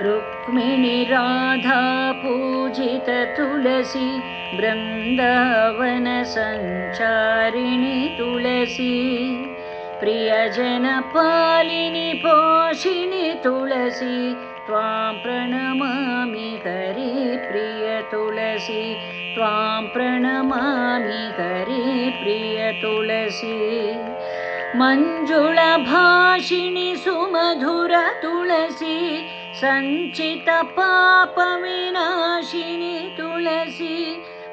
रुक्मिणी राधा पूजित तुलसी बृंदावन संचारिणी तुलसी प्रियजन पालिनी पोषिणी तुलसी त्वां प्रणमामि हरि प्रिय तुलसी त्वां प्रणमामि हरि प्रिय तुलसी मंजुला भाषिणी सुमधुर तुलसी संचित पाप विनाशिनी तुलसी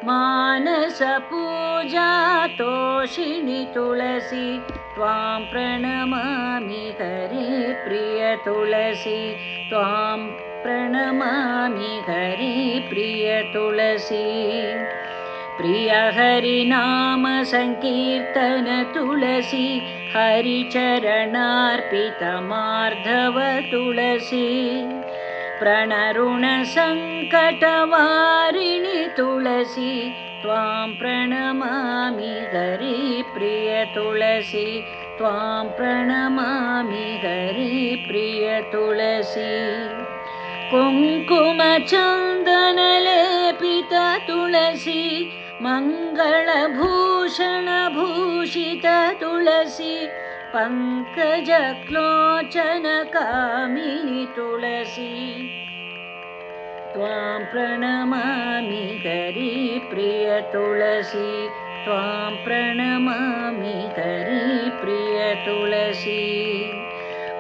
मानस पूजा तोषिणी तुलसी त्वां प्रणमामि हरि प्रिय तुलसी त्वां प्रणमामि हरि प्रिय तुलसी प्रिय हरि नाम संकीर्तन तुलसी हरिचरणार्पित मार्धव तुलसी प्रणरुण संकटवारिणि तुलसी त्वां प्रणमामि हरि प्रिय तुलसी त्वां प्रणमामि हरि प्रिय तुलसी कुंकुम चंदन लेपित तुलसी मंगलभूषण भूषित तुलसी पंकजक्लोचन कामिनी तुलसी त्वां प्रणमामि हरि प्रिय तुलसी त्वां प्रणमामि हरि प्रिय तुलसी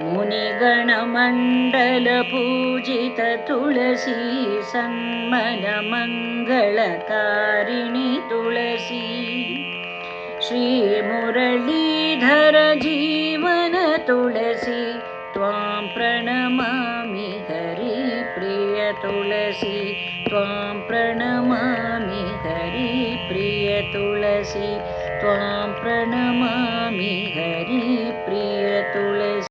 मुनिगणमण्डल पूजित तुलसी सन्मन मंगलकारिणी तुलसी श्रीमुरलीधर जीवन तुलसी त्वां प्रणमामि हरि प्रिय तुलसी त्वां प्रणमामि हरि प्रिय तुलसी त्वां प्रणमामि हरि